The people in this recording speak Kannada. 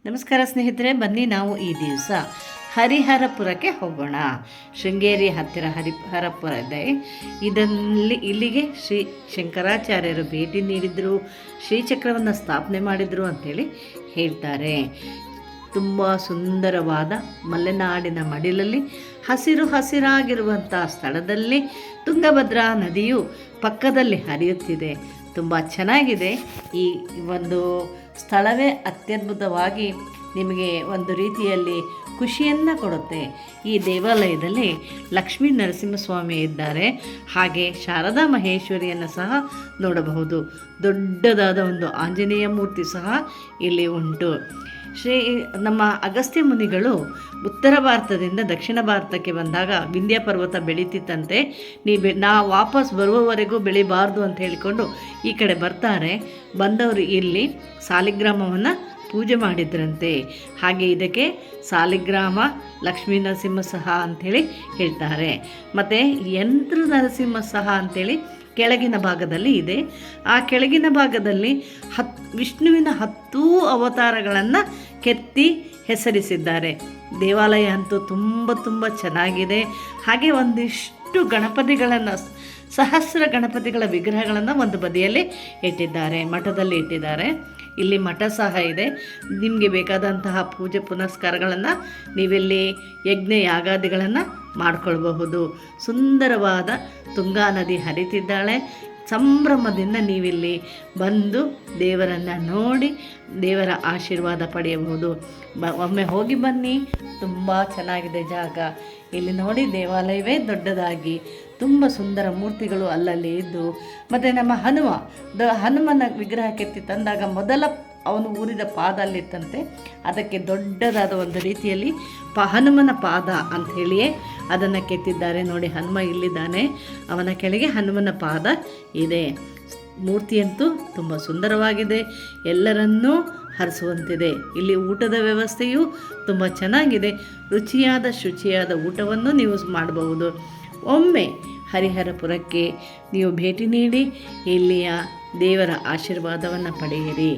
ನಮಸ್ಕಾರ ಸ್ನೇಹಿತರೆ, ಬನ್ನಿ ನಾವು ಈ ದಿವಸ ಹರಿಹರಪುರಕ್ಕೆ ಹೋಗೋಣ. ಶೃಂಗೇರಿ ಹತ್ತಿರ ಹರಿಹರಪುರ ಇದೆ. ಇಲ್ಲಿಗೆ ಶ್ರೀ ಶಂಕರಾಚಾರ್ಯರು ಭೇಟಿ ನೀಡಿದರು, ಶ್ರೀಚಕ್ರವನ್ನು ಸ್ಥಾಪನೆ ಮಾಡಿದರು ಅಂಥೇಳಿ ಹೇಳ್ತಾರೆ. ತುಂಬ ಸುಂದರವಾದ ಮಲೆನಾಡಿನ ಮಡಿಲಲ್ಲಿ ಹಸಿರಾಗಿರುವಂಥ ಸ್ಥಳದಲ್ಲಿ ತುಂಗಭದ್ರಾ ನದಿಯು ಪಕ್ಕದಲ್ಲಿ ಹರಿಯುತ್ತಿದೆ. ತುಂಬ ಚೆನ್ನಾಗಿದೆ. ಈ ಒಂದು ಸ್ಥಳವೇ ಅತ್ಯದ್ಭುತವಾಗಿ ನಿಮಗೆ ಒಂದು ರೀತಿಯಲ್ಲಿ ಖುಷಿಯನ್ನು ಕೊಡುತ್ತೆ. ಈ ದೇವಾಲಯದಲ್ಲಿ ಲಕ್ಷ್ಮೀ ನರಸಿಂಹಸ್ವಾಮಿ ಇದ್ದಾರೆ, ಹಾಗೆ ಶಾರದಾ ಮಹೇಶ್ವರಿಯನ್ನು ಸಹ ನೋಡಬಹುದು. ದೊಡ್ಡದಾದ ಒಂದು ಆಂಜನೇಯ ಮೂರ್ತಿ ಸಹ ಇಲ್ಲಿ ಉಂಟು. ನಮ್ಮ ಅಗಸ್ತ್ಯ ಮುನಿಗಳು ಉತ್ತರ ಭಾರತದಿಂದ ದಕ್ಷಿಣ ಭಾರತಕ್ಕೆ ಬಂದಾಗ ವಿಂಧ್ಯ ಪರ್ವತ ಬೆಳೀತಿತ್ತಂತೆ. ನಾವು ವಾಪಸ್ ಬರುವವರೆಗೂ ಬೆಳಿಬಾರ್ದು ಅಂತ ಹೇಳಿಕೊಂಡು ಈ ಕಡೆ ಬರ್ತಾರೆ. ಬಂದವರು ಇಲ್ಲಿ ಸಾಲಿಗ್ರಾಮವನ್ನು ಪೂಜೆ ಮಾಡಿದ್ರಂತೆ. ಹಾಗೆ ಇದಕ್ಕೆ ಸಾಲಿಗ್ರಾಮ ಲಕ್ಷ್ಮೀ ನರಸಿಂಹ ಸಹ ಅಂಥೇಳಿ ಹೇಳ್ತಾರೆ. ಮತ್ತು ಯಂತ್ರ ನರಸಿಂಹ ಸಹ ಅಂಥೇಳಿ ಕೆಳಗಿನ ಭಾಗದಲ್ಲಿ ಇದೆ. ಆ ಕೆಳಗಿನ ಭಾಗದಲ್ಲಿ ವಿಷ್ಣುವಿನ 10 ಅವತಾರಗಳನ್ನು ಕೆತ್ತಿ ಹೆಸರಿಸಿದ್ದಾರೆ. ದೇವಾಲಯ ಅಂತೂ ತುಂಬ ಚೆನ್ನಾಗಿದೆ. ಹಾಗೆ ಒಂದಿಷ್ಟು ಗಣಪತಿಗಳನ್ನು, ಸಹಸ್ರ ಗಣಪತಿಗಳ ವಿಗ್ರಹಗಳನ್ನು ಒಂದು ಬದಿಯಲ್ಲಿ ಇಟ್ಟಿದ್ದಾರೆ, ಮಠದಲ್ಲಿ ಇಟ್ಟಿದ್ದಾರೆ. ಇಲ್ಲಿ ಮಠ ಸಹ ಇದೆ. ನಿಮಗೆ ಬೇಕಾದಂತಹ ಪೂಜೆ ಪುನಸ್ಕಾರಗಳನ್ನು ನೀವಿಲ್ಲಿ ಯಜ್ಞ ಯಾಗಾದಿಗಳನ್ನು ಮಾಡಿಕೊಳ್ಬಹುದು. ಸುಂದರವಾದ ತುಂಗಾ ನದಿ ಹರಿತಿದ್ದಾಳೆ. ಸಂಭ್ರಮದಿಂದ ನೀವಿಲ್ಲಿ ಬಂದು ದೇವರನ್ನು ನೋಡಿ ದೇವರ ಆಶೀರ್ವಾದ ಪಡೆಯಬಹುದು. ಒಮ್ಮೆ ಹೋಗಿ ಬನ್ನಿ, ತುಂಬ ಚೆನ್ನಾಗಿದೆ ಜಾಗ. ಇಲ್ಲಿ ನೋಡಿ, ದೇವಾಲಯವೇ ದೊಡ್ಡದಾಗಿ ತುಂಬ ಸುಂದರ ಮೂರ್ತಿಗಳು ಅಲ್ಲಲ್ಲಿ ಇದ್ದು, ಮತ್ತು ನಮ್ಮ ಹನುಮನ ವಿಗ್ರಹ ಕೆತ್ತಿ ತಂದಾಗ ಮೊದಲ ಅವನು ಊರಿದ ಪಾದ ಅಲ್ಲಿತ್ತಂತೆ. ಅದಕ್ಕೆ ದೊಡ್ಡದಾದ ಒಂದು ರೀತಿಯಲ್ಲಿ ಹನುಮನ ಪಾದ ಅಂಥೇಳಿಯೇ ಅದನ್ನು ಕೆತ್ತಿದ್ದಾರೆ. ನೋಡಿ, ಹನುಮ ಇಲ್ಲಿದ್ದಾನೆ, ಅವನ ಕೆಳಗೆ ಹನುಮನ ಪಾದ ಇದೆ. ಮೂರ್ತಿಯಂತೂ ತುಂಬ ಸುಂದರವಾಗಿದೆ, ಎಲ್ಲರನ್ನೂ ಹರಿಸುವಂತಿದೆ. ಇಲ್ಲಿ ಊಟದ ವ್ಯವಸ್ಥೆಯೂ ತುಂಬ ಚೆನ್ನಾಗಿದೆ. ರುಚಿಯಾದ ಶುಚಿಯಾದ ಊಟವನ್ನು ನೀವು ಮಾಡಬಹುದು. ಒಮ್ಮೆ ಹರಿಹರಪುರಕ್ಕೆ ನೀವು ಭೇಟಿ ನೀಡಿ ಇಲ್ಲಿಯ ದೇವರ ಆಶೀರ್ವಾದವನ್ನು ಪಡೆಯಿರಿ.